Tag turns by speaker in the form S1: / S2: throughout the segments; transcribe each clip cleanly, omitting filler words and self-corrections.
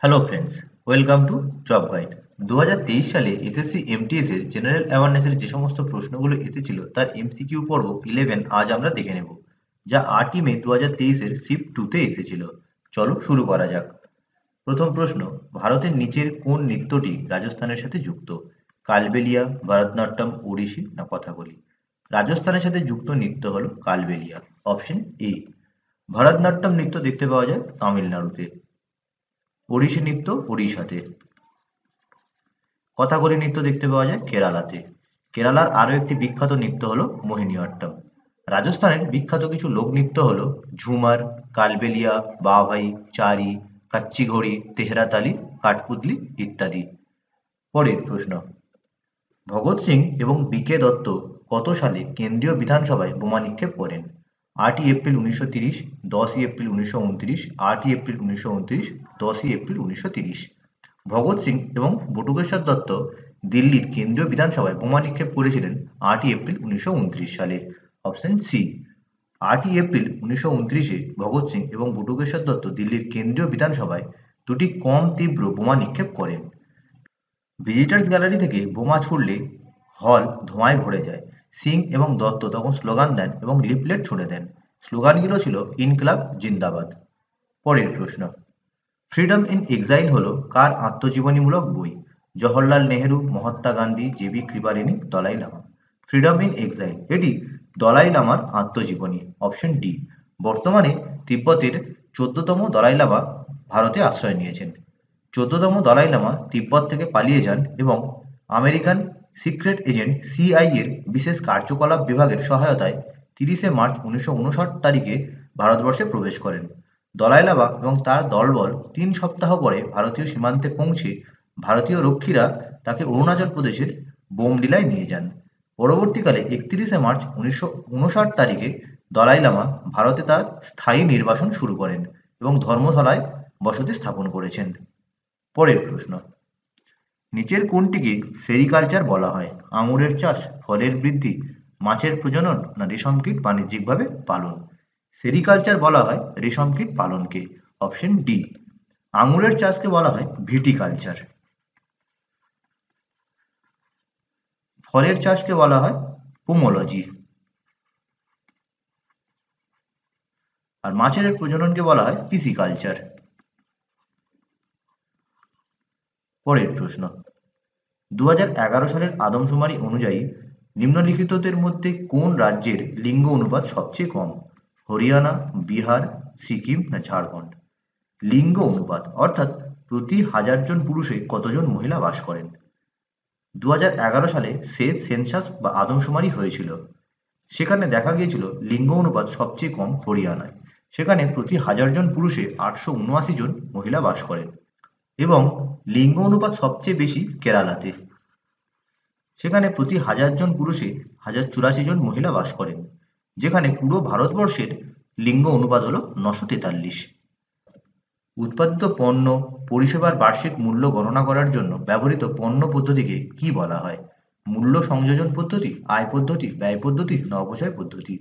S1: Hello friends, welcome to job guide. 2023 সালে SSC MTS এর general অ্যাওয়ারনেসের যে সমস্ত প্রশ্নগুলো এসেছিল তার এমসিকিউ পর্ব 11 আজ আমরা দেখে নেব, যা 8ই মে 2023 এর শিফট 2 তে এসেছিল। চলো শুরু করা যাক। প্রথম প্রশ্ন, ভারতের নিচের কোন নৃত্যটি রাজস্থানের সাথে যুক্ত? কালবেলিয়া, ভারতনাট্যম, ওড়িশি না কথাকলি? রাজস্থানের সাথে যুক্ত নৃত্য হলো কালবেলিয়া। Option A. ভারতনাট্যম নৃত্য দেখতে পাওয়া যায় তামিলনাড়ুতে। ওড়িশি নৃত্য ওড়িশাতে। কথাকলি নৃত্য দেখতে পাওয়া যায় কেরালাতে। কেরালার আরও একটি বিখ্যাত নৃত্য হলো মোহিনীঅট্টম। রাজস্থানের বিখ্যাত কিছু লোকনৃত্য হলো ঝুমার, কালবেলিয়া, বাভাই, চারি, কাচ্চি ঘড়ি, তেহরাতালি, কাঠপুতলি ইত্যাদি। পরের প্রশ্ন, ভগৎ সিং এবং বি কে দত্ত কত সালে কেন্দ্রীয় বিধানসভায় বোমা নিক্ষেপ করেন? 8ই এপ্রিল 1930, 10ই এপ্রিল 1929, 8ই এপ্রিল 1929, 10ই এপ্রিল 1930। ভগৎ সিং এবং বটুকেশ্বর দত্ত দিল্লির কেন্দ্রীয় বিধানসভায় বোমা নিক্ষেপ করেছিলেন 8ই এপ্রিল 1929 সালে। Option C. 8ই এপ্রিল 1929-এ ভগৎ সিং এবং বটুকেশ্বর দত্ত দিল্লির কেন্দ্রীয় বিধানসভায় দুটি কম তীব্র বোমা নিক্ষেপ করেন। ভিজিটার্স গ্যালারি থেকে বোমা ছুড়লে হল ধোঁয়ায় ভরে যায়। সিং এবং দত্ত তখন স্লোগান দেন এবং লিফলেট ছুঁড়ে দেন। স্লোগানগুলো ছিল ইনকলাব জিন্দাবাদ। পরের প্রশ্ন, ফ্রিডম ইন এক্সাইল হলো কার আত্মজীবনীমূলক বই? Jawaharlal Nehru, Mahatma Gandhi, J B Kripalani, Dalai Lama? Freedom in Exile এটি দলাই লামার আত্মজীবনী। Option D. বর্তমানে তিব্বতের 14তম দলাই লামা ভারতে আশ্রয় নিয়েছেন। 14তম দলাই লামা তিব্বত থেকে পালিয়ে যান এবং আমেরিকান সিক্রেট এজেন্ট সিআই এর বিশেষ কার্যকলাপ বিভাগের সহায়তায় 30শে মার্চ 1959 তারিখে ভারতবর্ষে প্রবেশ করেন। দলাই লামা এবং তার দলবল 3 সপ্তাহ পরে ভারতীয় সীমান্তে পৌঁছে ভারতীয় রক্ষীরা তাকে অরুণাচল প্রদেশের বোমডিলায় নিয়ে যান। পরবর্তীকালে 31শে মার্চ 1959 তারিখে দলাই লামা ভারতে তার স্থায়ী নির্বাসন শুরু করেন এবং ধর্মশালায় বসতি স্থাপন করেছেন। পরের প্রশ্ন, নিচের কোনটিকে সেরিকালচার বলা হয়? আঙুরের চাষ, ফলের বৃদ্ধি, মাছের প্রজনন না রেশম কীট বাণিজ্যিকভাবে পালন? সেরিকালচার বলা হয় রেশম কীট পালনকে। Option D. আঙুরের চাষকে বলা হয় ভিটিকালচার। ফলের চাষকে বলা হয় পোমোলজি। আর মাছের প্রজননকে বলা হয় পিসিকালচার। পরের প্রশ্ন, 2011 সালের আদমশুমারি অনুযায়ী নিম্নলিখিতদের মধ্যে কোন রাজ্যের লিঙ্গ অনুপাত সবচেয়ে কম? হরিয়ানা, বিহার, সিকিম না ঝাড়খণ্ড? লিঙ্গ অনুপাত অর্থাৎ প্রতি 1000 জন পুরুষে কতজন মহিলা বাস করেন? 2011 সালে শেষ সেন্সাস বা আদমশুমারি হয়েছিল। সেখানে দেখা গিয়েছিল লিঙ্গ অনুপাত সবচেয়ে কম হরিয়ানায়। সেখানে প্রতি 1000 জন পুরুষে 879 জন মহিলা বাস করেন। এবং লিঙ্গ অনুপাত সবচেয়ে বেশি কেরালাতে। সেখানে প্রতি 1000 জন পুরুষে 1084 জন মহিলা বাস করেন, যেখানে পুরো ভারতবর্ষের লিঙ্গ অনুপাত হল 943। উৎপাদিত পণ্য পরিষেবার বার্ষিক মূল্য গণনা করার জন্য ব্যবহৃত পণ্য পদ্ধতিকে কি বলা হয়? মূল্য সংযোজন পদ্ধতি, আয় পদ্ধতি, ব্যয় পদ্ধতি না অপচয় পদ্ধতি?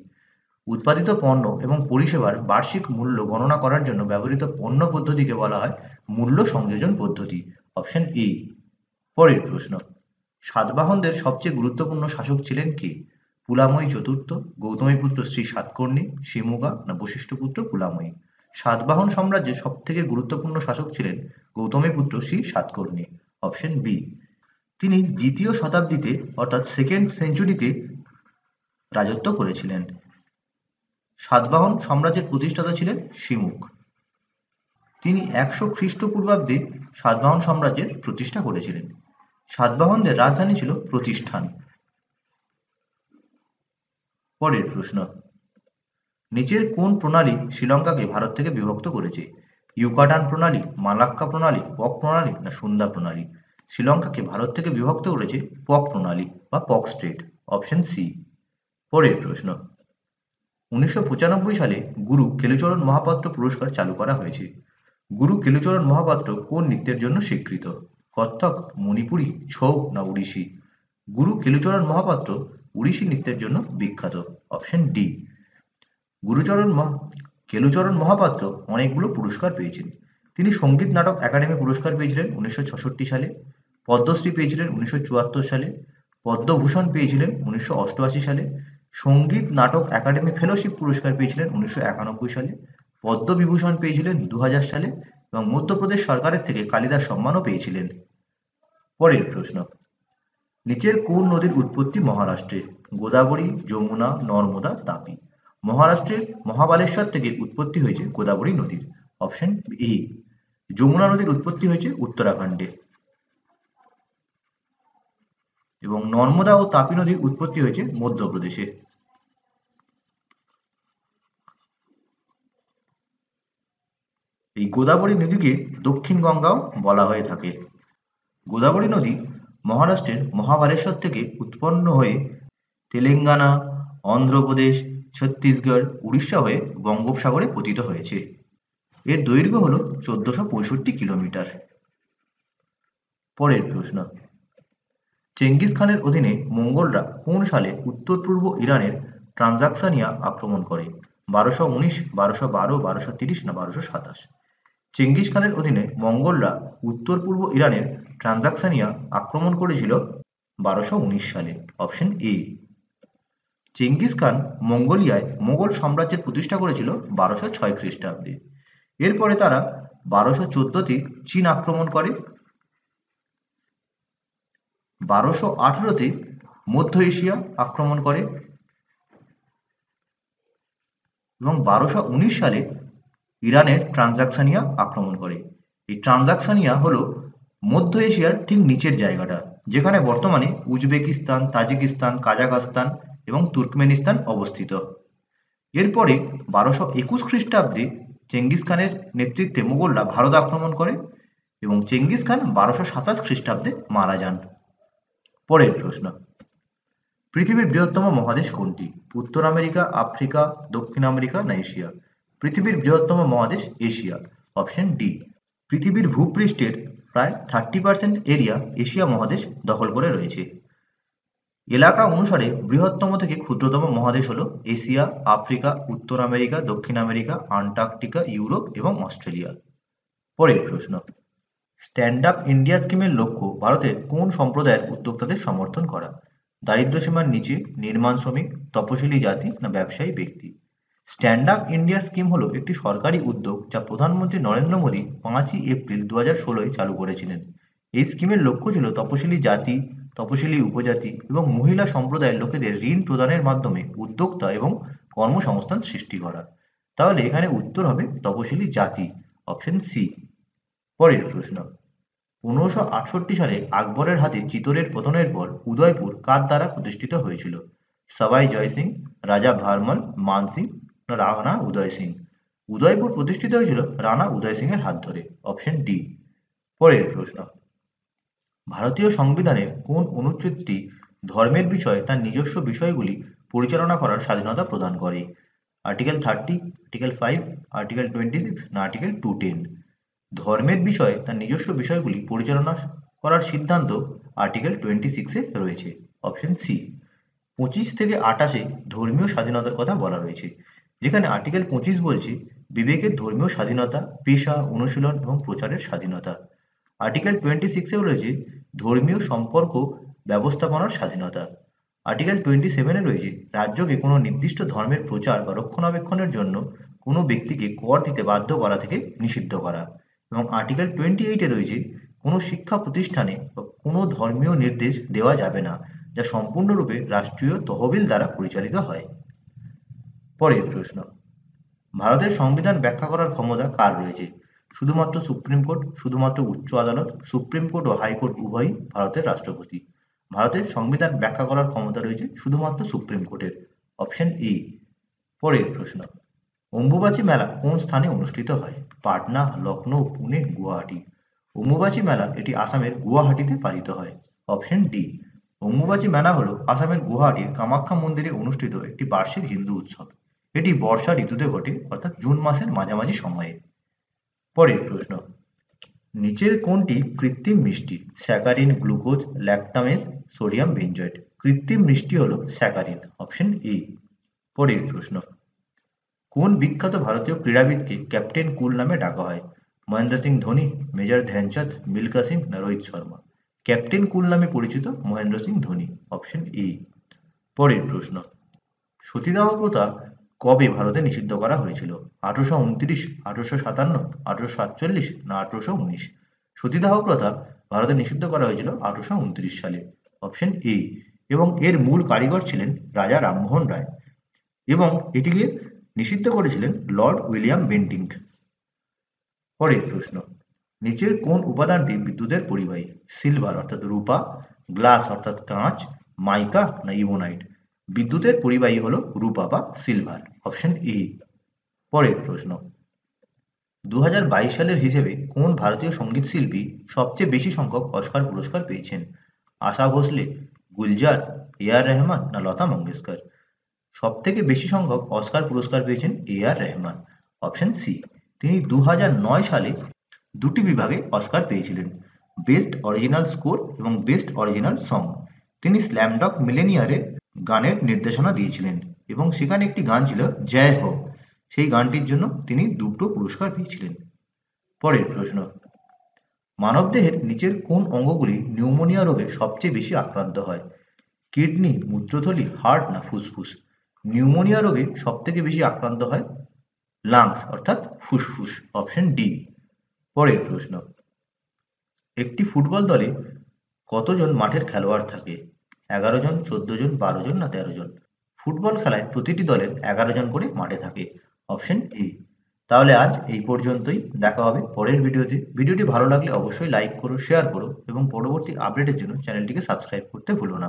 S1: উৎপাদিত পণ্য এবং পরিষেবার বার্ষিক মূল্য গণনা করার জন্য ব্যবহৃত পণ্য পদ্ধতিকে বলা হয় মূল্য সংযোজন পদ্ধতি। Option A. পরের প্রশ্ন, সাতবাহনদের সবচেয়ে গুরুত্বপূর্ণ শাসক ছিলেন কে? পুলাময়ী চতুর্থ, গৌতমীপুত্র শ্রী সাতকর্ণী, শিমুগা না বশিষ্ঠপুত্র পুলাময়ী? সাতবাহন সাম্রাজ্যের সবথেকে গুরুত্বপূর্ণ শাসক ছিলেন গৌতমীপুত্র শ্রী সাতকর্ণী। Option B. তিনি দ্বিতীয় শতাব্দীতে অর্থাৎ সেকেন্ড সেঞ্চুরিতে রাজত্ব করেছিলেন। সাতবাহন সাম্রাজ্যের প্রতিষ্ঠাতা ছিলেন শিমুক। তিনি 100 খ্রিস্টপূর্বাব্দে সাতবাহন সাম্রাজ্যের প্রতিষ্ঠা করেছিলেন। সাতবাহনদের রাজধানী ছিল প্রতিষ্ঠান। পরের প্রশ্ন, নিচের কোন প্রণালী শ্রীলঙ্কাকে ভারত থেকে বিভক্ত করেছে? ইউকাটান প্রণালী, মালাক্কা প্রণালী, পক প্রণালী না সুন্দা প্রণালী? শ্রীলঙ্কাকে ভারত থেকে বিভক্ত করেছে পক প্রণালী বা পক স্টেট। Option C. পরের প্রশ্ন, 1995 সালে গুরু কেলুচরণ মহাপাত্র পুরস্কার চালু করা হয়েছে। গুরু কেলুচরণ মহাপাত্র কোন নৃত্যের জন্য স্বীকৃত? কত্থক, মণিপুরী, ছৌ না ওড়িশি? গুরু কেলুচরণ মহাপাত্র ওড়িশি নৃত্যের জন্য বিখ্যাত। Option D. কেলুচরণ মহাপাত্র অনেকগুলো পুরস্কার পেয়েছেন। তিনি সঙ্গীত নাটক একাডেমি পুরস্কার পেয়েছিলেন 1966 সালে, পদ্মশ্রী পেয়েছিলেন 1974 সালে, পদ্মভূষণ পেয়েছিলেন 1988 সালে, সঙ্গীত নাটক একাডেমি ফেলোশিপ পুরস্কার পেয়েছিলেন 1991 সালে, পদ্মবিভূষণ পেয়েছিলেন 2000 সালে এবং মধ্যপ্রদেশ সরকারের থেকে কালিদাস সম্মানও পেয়েছিলেন। পরের প্রশ্ন, নিচের কোন নদীর উৎপত্তি মহারাষ্ট্রে? গোদাবরী, যমুনা, নর্মদা, তাপি। মহারাষ্ট্রের মহাবালেশ্বর থেকে উৎপত্তি হয়েছে গোদাবরী নদীর। Option A. যমুনা নদীর উৎপত্তি হয়েছে উত্তরাখণ্ডে এবং নর্মদা ও তাপি নদীর উৎপত্তি হয়েছে মধ্যপ্রদেশে। এই গোদাবরী নদীকে দক্ষিণ গঙ্গাও বলা হয়ে থাকে। গোদাবরী নদী মহারাষ্ট্রের মহাবালেশ্বর থেকে উৎপন্ন হয়ে তেলেঙ্গানা, অন্ধ্রপ্রদেশ, ছত্তিশগড়, উড়িষ্যা হয়ে বঙ্গোপসাগরে পতিত হয়েছে। এর দৈর্ঘ্য হল 1465 কিলোমিটার। পরের প্রশ্ন, চেঙ্গিস খানের অধীনে মঙ্গোলরা কোন সালে উত্তর পূর্ব ইরানের ট্রানজাকসানিয়া আক্রমণ করে? 1219, 1212, 1230 না 1227? চেঙ্গিস খানের অধীনে মঙ্গোলরা উত্তর পূর্ব ইরানের ট্রানজাকসানিয়া আক্রমণ করেছিল 1219 সালে। Option A. চেঙ্গিস খান মঙ্গোলিয়ায় মোগল সাম্রাজ্যের প্রতিষ্ঠা করেছিল 1206 খ্রিস্টাব্দে। এরপরে তারা 1214তে চীন আক্রমণ করে, 1218তে মধ্য এশিয়া আক্রমণ করে এবং 1219 সালে ইরানের ট্রানজাকসানিয়া আক্রমণ করে। এই ট্রানজাকসানিয়া হলো মধ্য এশিয়ার ঠিক নিচের জায়গাটা, যেখানে বর্তমানে উজবেকিস্তান, তাজিকিস্তান, কাজাখস্তান এবং তুর্কমেনিস্তান অবস্থিত। এরপরে 1221 খ্রিস্টাব্দে চেঙ্গিস খানের নেতৃত্বে মুঘলরা ভারত আক্রমণ করে এবং চেঙ্গিস খান 1227 খ্রিস্টাব্দে মারা যান। পরের প্রশ্ন, পৃথিবীর বৃহত্তম মহাদেশ কোনটি? উত্তর আমেরিকা, আফ্রিকা, দক্ষিণ আমেরিকা না এশিয়া? পৃথিবীর বৃহত্তম মহাদেশ এশিয়া। Option D. পৃথিবীর ভূপৃষ্ঠের প্রায় 30% এরিয়া এশিয়া মহাদেশ দখল করে রয়েছে। এলাকা অনুসারে বৃহত্তম থেকে ক্ষুদ্রতম মহাদেশ হল এশিয়া, আফ্রিকা, উত্তর আমেরিকা, দক্ষিণ আমেরিকা, আন্টার্কটিকা, ইউরোপ এবং অস্ট্রেলিয়া। পরের প্রশ্ন, স্ট্যান্ড আপ ইন্ডিয়া স্কিমের লক্ষ্য ভারতের কোন সম্প্রদায়ের উদ্যোক্তাদের সমর্থন করা? দারিদ্র্যসীমার নিচে, নির্মাণ শ্রমিক, তপশিলি জাতি না ব্যবসায়ী ব্যক্তি? স্ট্যান্ড আপ ইন্ডিয়া স্কিম হলো একটি সরকারি উদ্যোগ যা প্রধানমন্ত্রী নরেন্দ্র মোদী 5ই এপ্রিল 2016 চালু করেছিলেন। এই স্কিমের লক্ষ্য ছিল তপশিলি জাতি, তপশিলি উপজাতি এবং মহিলা সম্প্রদায়ের লোকেদের ঋণ প্রদানের মাধ্যমে উদ্যোক্তা এবং কর্মসংস্থান সৃষ্টি করা। তাহলে এখানে উত্তর হবে তপশিলি জাতি। Option C. পরের প্রশ্ন, 1568 সালে আকবরের হাতে চিতোরের পতনের পর উদয়পুর কার দ্বারা প্রতিষ্ঠিত হয়েছিল? সবাই জয় সিং, রাজা ভারমল, মান সিং না রাণা উদয় সিং? উদয়পুর প্রতিষ্ঠিত হয়েছিল রাণা উদয় সিং এর হাত ধরে। Option D. পরের প্রশ্ন, ভারতীয় সংবিধানের কোন অনুচ্ছেদটি ধর্মের বিষয়ে তার নিজস্ব বিষয়গুলি পরিচালনা করার স্বাধীনতা প্রদান করে? আর্টিকেল 30, আর্টিকেল 5, আর্টিকেল 26 না আর্টিকেল 210? ধর্মের বিষয়ে তার নিজস্ব বিষয়গুলি পরিচালনা করার সিদ্ধান্ত আর্টিকেল 26-এ রয়েছে। Option C. 25 থেকে 28-এ ধর্মীয় স্বাধীনতার কথা বলা রয়েছে, যেখানে আর্টিকেল 25 বলছে বিবেকের ধর্মীয় স্বাধীনতা, পেশা, অনুশীলন এবং প্রচারের স্বাধীনতা। আর্টিকেল 26-এও রয়েছে ধর্মীয় সম্পর্ক ব্যবস্থাপনার স্বাধীনতা। আর্টিকেল 27-এ রয়েছে রাজ্যকে কোনো নির্দিষ্ট ধর্মের প্রচার বা রক্ষণাবেক্ষণের জন্য কোনো ব্যক্তিকে কর দিতে বাধ্য করা থেকে নিষিদ্ধ করা। এবং আর্টিকেল 28-এ রয়েছে কোনো শিক্ষা প্রতিষ্ঠানে কোনো ধর্মীয় নির্দেশ দেওয়া যাবে না যা সম্পূর্ণরূপে রাষ্ট্রীয় তহবিল দ্বারা পরিচালিত হয়। পরের প্রশ্ন, ভারতের সংবিধান ব্যাখ্যা করার ক্ষমতা কার রয়েছে? শুধুমাত্র সুপ্রিম কোর্ট, শুধুমাত্র উচ্চ আদালত, সুপ্রিম কোর্ট ও হাইকোর্ট উভয়ই, ভারতের রাষ্ট্রপতি? ভারতের সংবিধান ব্যাখ্যা করার ক্ষমতা রয়েছে শুধুমাত্র সুপ্রিম কোর্টের। Option A. পরের প্রশ্ন, অম্বুবাচী মেলা কোন স্থানে অনুষ্ঠিত হয়? পাটনা, লখনৌ, পুনে, গুয়াহাটি? অম্বুবাচী মেলা এটি আসামের গুয়াহাটিতে পালিত হয়। Option D. অম্বুবাচী মেলা হলো আসামের গুয়াহাটির কামাখ্যা মন্দিরে অনুষ্ঠিত একটি বার্ষিক হিন্দু উৎসব। এটি বর্ষা ঋতুতে ঘটে, অর্থাৎ জুন মাসের মাঝামাঝি সময়ে। পরের প্রশ্ন, নিচের কোনটি কৃত্রিম মিষ্টি? Saccharin, glucose, lactamase, sodium benzoate? কৃত্রিম মিষ্টি হলো স্যাকারিন। Option A. পরের প্রশ্ন, কোন বিখ্যাত ভারতীয় ক্রীড়াবিদকে ক্যাপ্টেন কুল নামে ডাকা হয়? মহেন্দ্র সিং ধোনি, মেজর ধ্যানচাঁদ, মিলখা সিং না রোহিত শর্মা? ক্যাপ্টেন কুল নামে পরিচিত মহেন্দ্র সিং ধোনি, অপশন ই। পরের প্রশ্ন, সতীদাহ প্রথা কবে ভারতে নিষিদ্ধ করা হয়েছিল? 1829, 1857, 1847 না 1819? সতীদাহ প্রথা ভারতে নিষিদ্ধ করা হয়েছিল 1829 সালে, অপশন এ। এবং এর মূল কারিগর ছিলেন রাজা রামমোহন রায়, এবং এটিকে নিষিদ্ধ করেছিলেন লর্ড উইলিয়াম বেন্টিঙ্ক। পরের প্রশ্ন, নিচের কোন উপাদানটি বিদ্যুতের পরিবাহী? সিলভার অর্থাৎ রূপা, গ্লাস অর্থাৎ কাঁচ, মাইকা না ইবোনাইট? বিদ্যুতের পরিবাহী হলো রূপা বা সিলভার, অপশন ই। পরের প্রশ্ন, 2022 সালের হিসেবে কোন ভারতীয় সঙ্গীত শিল্পী সবচেয়ে বেশি সংখ্যক অস্কার পুরস্কার পেয়েছেন? আশা ভোসলে, গুলজার, এ আর রহমান না লতা মঙ্গেশকর? সব থেকে বেশি সংখ্যক অস্কার পুরস্কার পেয়েছেন এ আর রহমান, অপশন সি। তিনি 2009 সালে দুটি বিভাগে অস্কার পেয়েছিলেন, বেস্ট অরিজিনাল স্কোর এবং বেস্ট অরিজিনাল সং। তিনি স্ল্যামডগ মিলেনিয়ারের গানের নির্দেশনা দিয়েছিলেন, এবং সেখানে একটি গান ছিল জয় হো, সেই গানটির জন্য তিনি দুটো পুরস্কার পেয়েছিলেন। পরের প্রশ্ন, মানবদেহের নিচের কোন অঙ্গগুলি নিউমোনিয়া রোগে সবচেয়ে বেশি আক্রান্ত হয়? কিডনি, মূত্রথলি, হার্ট না ফুসফুস? নিউমোনিয়া রোগে সবথেকে বেশি আক্রান্ত হয় লাংস অর্থাৎ ফুসফুস, অপশন ডি। পরের প্রশ্ন, একটি ফুটবল দলে কতজন মাঠের খেলোয়াড় থাকে? 11 জন, 14 জন, 12 জন না 13 জন? ফুটবল খেলায় প্রতিটি দলের 11 জন করে মাঠে থাকে, অপশন এ। তাহলে আজ এই পর্যন্তই, দেখা হবে পরের ভিডিওতে। ভিডিওটি ভালো লাগলে অবশ্যই লাইক করো, শেয়ার করো এবং পরবর্তী আপডেটের জন্য চ্যানেলটিকে সাবস্ক্রাইব করতে ভুলো না।